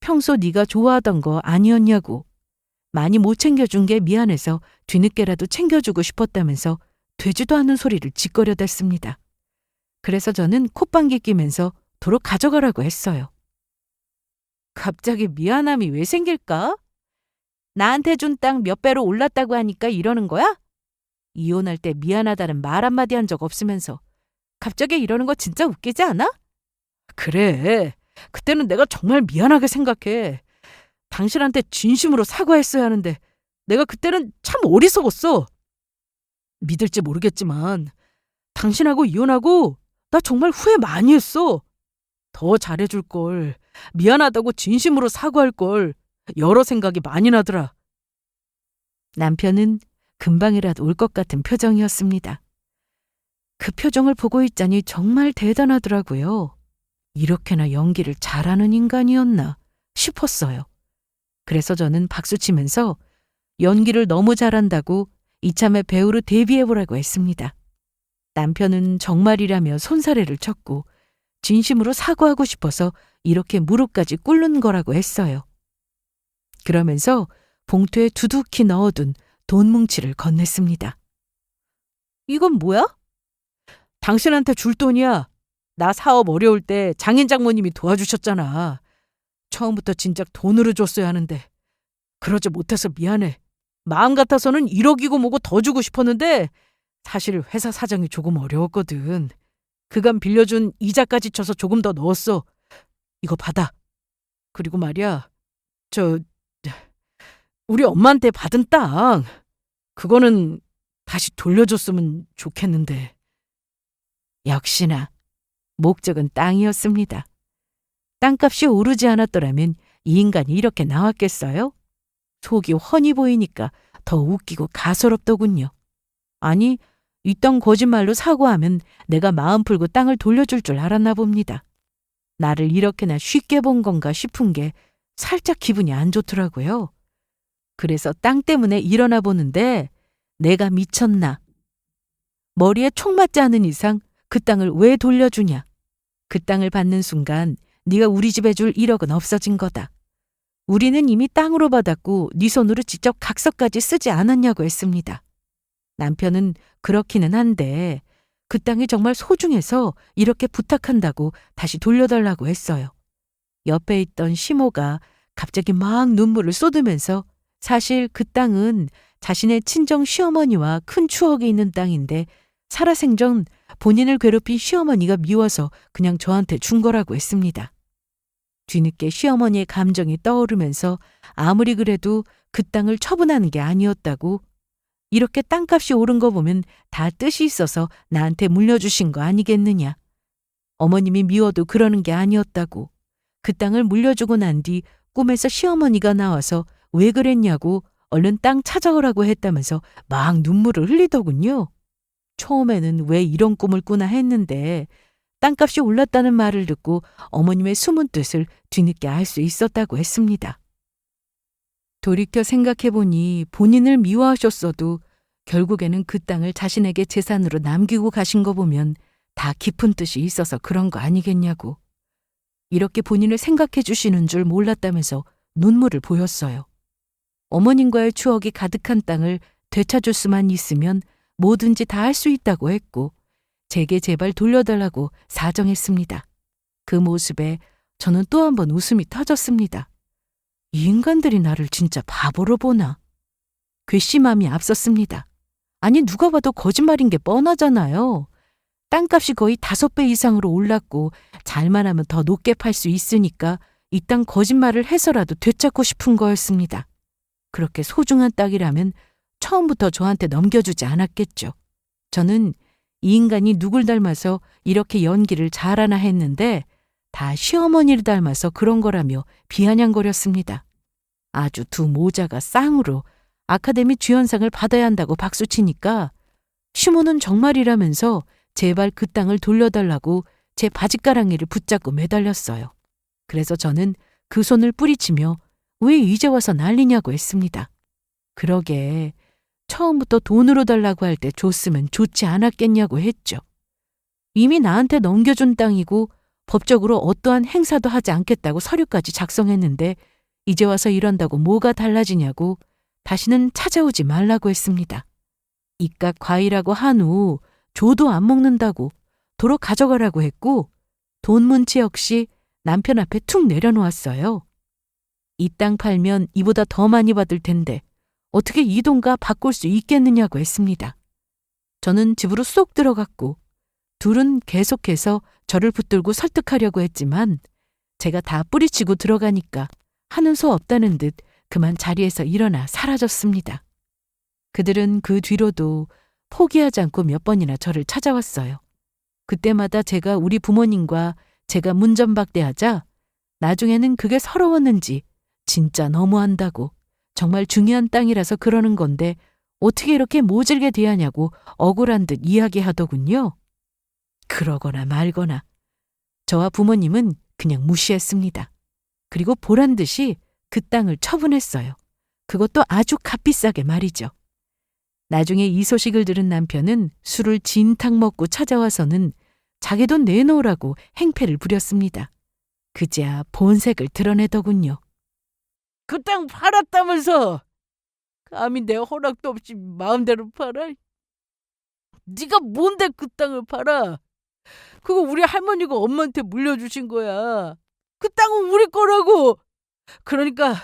평소 네가 좋아하던 거 아니었냐고 많이 못 챙겨준 게 미안해서 뒤늦게라도 챙겨주고 싶었다면서 되지도 않은 소리를 짓거려댔습니다. 그래서 저는 콧방귀 뀌면서 도로 가져가라고 했어요. 갑자기 미안함이 왜 생길까? 나한테 준 땅 몇 배로 올랐다고 하니까 이러는 거야? 이혼할 때 미안하다는 말 한마디 한 적 없으면서 갑자기 이러는 거 진짜 웃기지 않아? 그래. 그때는 내가 정말 미안하게 생각해. 당신한테 진심으로 사과했어야 하는데 내가 그때는 참 어리석었어. 믿을지 모르겠지만 당신하고 이혼하고 나 정말 후회 많이 했어. 더 잘해줄 걸, 미안하다고 진심으로 사과할 걸 여러 생각이 많이 나더라. 남편은 금방이라도 올 것 같은 표정이었습니다. 그 표정을 보고 있자니 정말 대단하더라고요. 이렇게나 연기를 잘하는 인간이었나 싶었어요. 그래서 저는 박수치면서 연기를 너무 잘한다고 이참에 배우로 데뷔해보라고 했습니다. 남편은 정말이라며 손사래를 쳤고 진심으로 사과하고 싶어서 이렇게 무릎까지 꿇는 거라고 했어요. 그러면서 봉투에 두둑히 넣어둔 돈 뭉치를 건넸습니다. 이건 뭐야? 당신한테 줄 돈이야. 나 사업 어려울 때 장인 장모님이 도와주셨잖아. 처음부터 진작 돈으로 줬어야 하는데 그러지 못해서 미안해. 마음 같아서는 1억이고 뭐고 더 주고 싶었는데 사실 회사 사정이 조금 어려웠거든. 그간 빌려준 이자까지 쳐서 조금 더 넣었어. 이거 받아. 그리고 말이야, 우리 엄마한테 받은 땅, 그거는 다시 돌려줬으면 좋겠는데. 역시나 목적은 땅이었습니다. 땅값이 오르지 않았더라면 이 인간이 이렇게 나왔겠어요? 속이 훤히 보이니까 더 웃기고 가소롭더군요. 아니, 이 땅 거짓말로 사고하면 내가 마음 풀고 땅을 돌려줄 줄 알았나 봅니다. 나를 이렇게나 쉽게 본 건가 싶은 게 살짝 기분이 안 좋더라고요. 그래서 땅 때문에 일어나 보는데 내가 미쳤나? 머리에 총 맞지 않은 이상 그 땅을 왜 돌려주냐? 그 땅을 받는 순간 네가 우리 집에 줄 1억은 없어진 거다. 우리는 이미 땅으로 받았고 네 손으로 직접 각서까지 쓰지 않았냐고 했습니다. 남편은 그렇기는 한데 그 땅이 정말 소중해서 이렇게 부탁한다고 다시 돌려달라고 했어요. 옆에 있던 시모가 갑자기 막 눈물을 쏟으면서 사실 그 땅은 자신의 친정 시어머니와 큰 추억이 있는 땅인데 살아생전 본인을 괴롭힌 시어머니가 미워서 그냥 저한테 준 거라고 했습니다. 뒤늦게 시어머니의 감정이 떠오르면서 아무리 그래도 그 땅을 처분하는 게 아니었다고, 이렇게 땅값이 오른 거 보면 다 뜻이 있어서 나한테 물려주신 거 아니겠느냐. 어머님이 미워도 그러는 게 아니었다고. 그 땅을 물려주고 난 뒤 꿈에서 시어머니가 나와서 왜 그랬냐고 얼른 땅 찾아오라고 했다면서 막 눈물을 흘리더군요. 처음에는 왜 이런 꿈을 꾸나 했는데 땅값이 올랐다는 말을 듣고 어머님의 숨은 뜻을 뒤늦게 알 수 있었다고 했습니다. 돌이켜 생각해보니 본인을 미워하셨어도 결국에는 그 땅을 자신에게 재산으로 남기고 가신 거 보면 다 깊은 뜻이 있어서 그런 거 아니겠냐고. 이렇게 본인을 생각해 주시는 줄 몰랐다면서 눈물을 보였어요. 어머님과의 추억이 가득한 땅을 되찾을 수만 있으면 뭐든지 다 할 수 있다고 했고 제게 제발 돌려달라고 사정했습니다. 그 모습에 저는 또 한 번 웃음이 터졌습니다. 이 인간들이 나를 진짜 바보로 보나? 괘씸함이 앞섰습니다. 아니 누가 봐도 거짓말인 게 뻔하잖아요. 땅값이 거의 5배 이상으로 올랐고 잘만 하면 더 높게 팔 수 있으니까 이 땅 거짓말을 해서라도 되찾고 싶은 거였습니다. 그렇게 소중한 땅이라면 처음부터 저한테 넘겨주지 않았겠죠. 저는 이 인간이 누굴 닮아서 이렇게 연기를 잘하나 했는데 다 시어머니를 닮아서 그런 거라며 비아냥거렸습니다. 아주 두 모자가 쌍으로 아카데미 주연상을 받아야 한다고 박수치니까 시모는 정말이라면서 제발 그 땅을 돌려달라고 제 바짓가랑이를 붙잡고 매달렸어요. 그래서 저는 그 손을 뿌리치며 왜 이제 와서 난리냐고 했습니다. 그러게 처음부터 돈으로 달라고 할 때 줬으면 좋지 않았겠냐고 했죠. 이미 나한테 넘겨준 땅이고 법적으로 어떠한 행사도 하지 않겠다고 서류까지 작성했는데 이제 와서 이런다고 뭐가 달라지냐고 다시는 찾아오지 말라고 했습니다. 이깟 과일하고 한우 줘도 안 먹는다고 도로 가져가라고 했고 돈 문치 역시 남편 앞에 툭 내려놓았어요. 이 땅 팔면 이보다 더 많이 받을 텐데 어떻게 이 돈과 바꿀 수 있겠느냐고 했습니다. 저는 집으로 쏙 들어갔고 둘은 계속해서 저를 붙들고 설득하려고 했지만 제가 다 뿌리치고 들어가니까 하는 수 없다는 듯 그만 자리에서 일어나 사라졌습니다. 그들은 그 뒤로도 포기하지 않고 몇 번이나 저를 찾아왔어요. 그때마다 제가 우리 부모님과 제가 문전박대하자 나중에는 그게 서러웠는지 진짜 너무한다고 정말 중요한 땅이라서 그러는 건데 어떻게 이렇게 모질게 대하냐고 억울한 듯 이야기하더군요. 그러거나 말거나 저와 부모님은 그냥 무시했습니다. 그리고 보란 듯이 그 땅을 처분했어요. 그것도 아주 값비싸게 말이죠. 나중에 이 소식을 들은 남편은 술을 진탕 먹고 찾아와서는 자기 돈 내놓으라고 행패를 부렸습니다. 그제야 본색을 드러내더군요. 그 땅 팔았다면서 감히 내 허락도 없이 마음대로 팔아? 네가 뭔데 그 땅을 팔아? 그거 우리 할머니가 엄마한테 물려주신 거야. 그 땅은 우리 거라고. 그러니까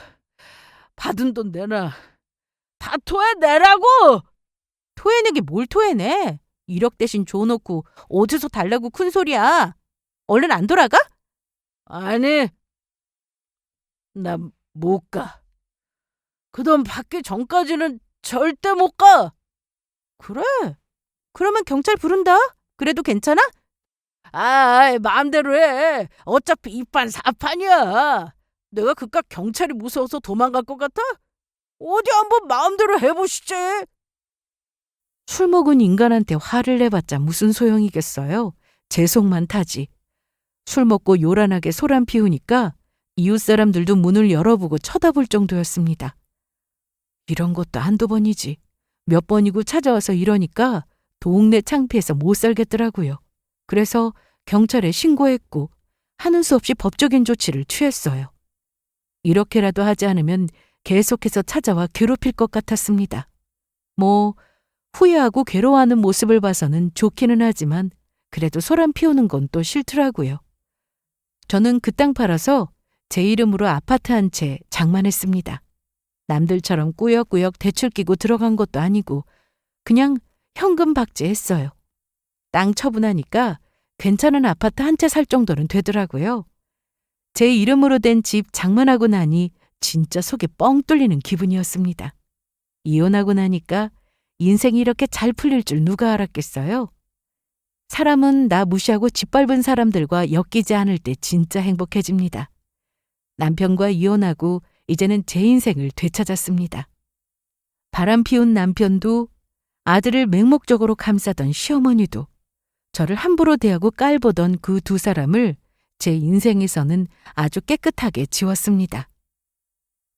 받은 돈 내놔. 다 토해내라고. 토해내기 뭘 토해내? 1억 대신 줘놓고 어디서 달라고 큰 소리야. 얼른 안 돌아가? 아니, 나 못 가. 그 돈 받기 전까지는 절대 못 가. 그래? 그러면 경찰 부른다. 그래도 괜찮아? 마음대로 해. 어차피 이판 사판이야. 내가 그깟 경찰이 무서워서 도망갈 것 같아? 어디 한번 마음대로 해보시지. 술 먹은 인간한테 화를 내봤자 무슨 소용이겠어요. 제 속만 타지. 술 먹고 요란하게 소란 피우니까 이웃 사람들도 문을 열어보고 쳐다볼 정도였습니다. 이런 것도 한두 번이지. 몇 번이고 찾아와서 이러니까 동네 창피해서 못 살겠더라고요. 그래서 경찰에 신고했고 하는 수 없이 법적인 조치를 취했어요. 이렇게라도 하지 않으면 계속해서 찾아와 괴롭힐 것 같았습니다. 뭐 후회하고 괴로워하는 모습을 봐서는 좋기는 하지만 그래도 소란 피우는 건 또 싫더라고요. 저는 그 땅 팔아서 제 이름으로 아파트 한 채 장만했습니다. 남들처럼 꾸역꾸역 대출 끼고 들어간 것도 아니고 그냥 현금 박제했어요. 땅 처분하니까 괜찮은 아파트 한 채 살 정도는 되더라고요. 제 이름으로 된 집 장만하고 나니 진짜 속이 뻥 뚫리는 기분이었습니다. 이혼하고 나니까 인생이 이렇게 잘 풀릴 줄 누가 알았겠어요? 사람은 나 무시하고 짓밟은 사람들과 엮이지 않을 때 진짜 행복해집니다. 남편과 이혼하고 이제는 제 인생을 되찾았습니다. 바람 피운 남편도 아들을 맹목적으로 감싸던 시어머니도 저를 함부로 대하고 깔보던 그 두 사람을 제 인생에서는 아주 깨끗하게 지웠습니다.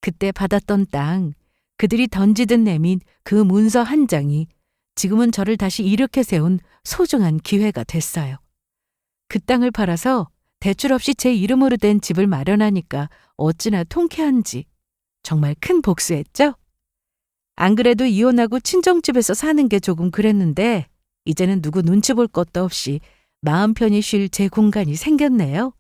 그때 받았던 땅, 그들이 던지듯 내민 그 문서 한 장이 지금은 저를 다시 일으켜 세운 소중한 기회가 됐어요. 그 땅을 팔아서 대출 없이 제 이름으로 된 집을 마련하니까 어찌나 통쾌한지 정말 큰 복수했죠? 안 그래도 이혼하고 친정집에서 사는 게 조금 그랬는데 이제는 누구 눈치 볼 것도 없이 마음 편히 쉴 제 공간이 생겼네요.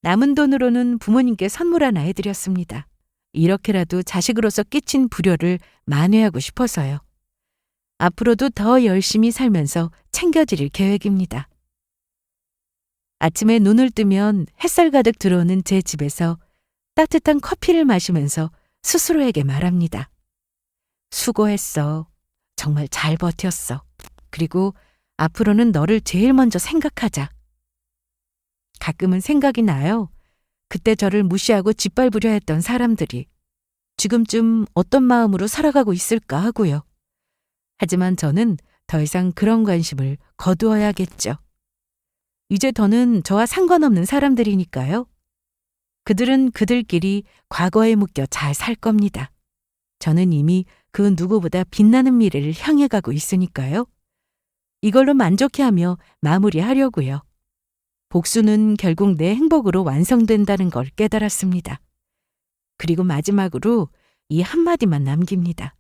남은 돈으로는 부모님께 선물 하나 해드렸습니다. 이렇게라도 자식으로서 끼친 불효를 만회하고 싶어서요. 앞으로도 더 열심히 살면서 챙겨드릴 계획입니다. 아침에 눈을 뜨면 햇살 가득 들어오는 제 집에서 따뜻한 커피를 마시면서 스스로에게 말합니다. 수고했어. 정말 잘 버텼어. 그리고 앞으로는 너를 제일 먼저 생각하자. 가끔은 생각이 나요. 그때 저를 무시하고 짓밟으려 했던 사람들이 지금쯤 어떤 마음으로 살아가고 있을까 하고요. 하지만 저는 더 이상 그런 관심을 거두어야겠죠. 이제 더는 저와 상관없는 사람들이니까요. 그들은 그들끼리 과거에 묶여 잘 살 겁니다. 저는 이미 그 누구보다 빛나는 미래를 향해 가고 있으니까요. 이걸로 만족해하며 마무리하려고요. 복수는 결국 내 행복으로 완성된다는 걸 깨달았습니다. 그리고 마지막으로 이 한마디만 남깁니다.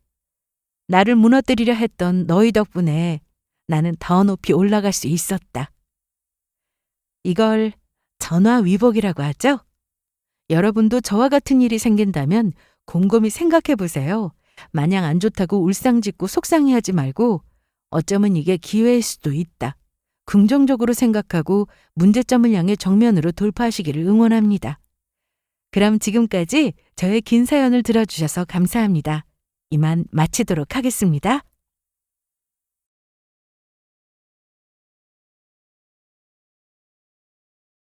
나를 무너뜨리려 했던 너희 덕분에 나는 더 높이 올라갈 수 있었다. 이걸 전화위복이라고 하죠? 여러분도 저와 같은 일이 생긴다면 곰곰이 생각해 보세요. 마냥 안 좋다고 울상짓고 속상해하지 말고 어쩌면 이게 기회일 수도 있다. 긍정적으로 생각하고 문제점을 향해 정면으로 돌파하시기를 응원합니다. 그럼 지금까지 저의 긴 사연을 들어주셔서 감사합니다. 이만 마치도록 하겠습니다.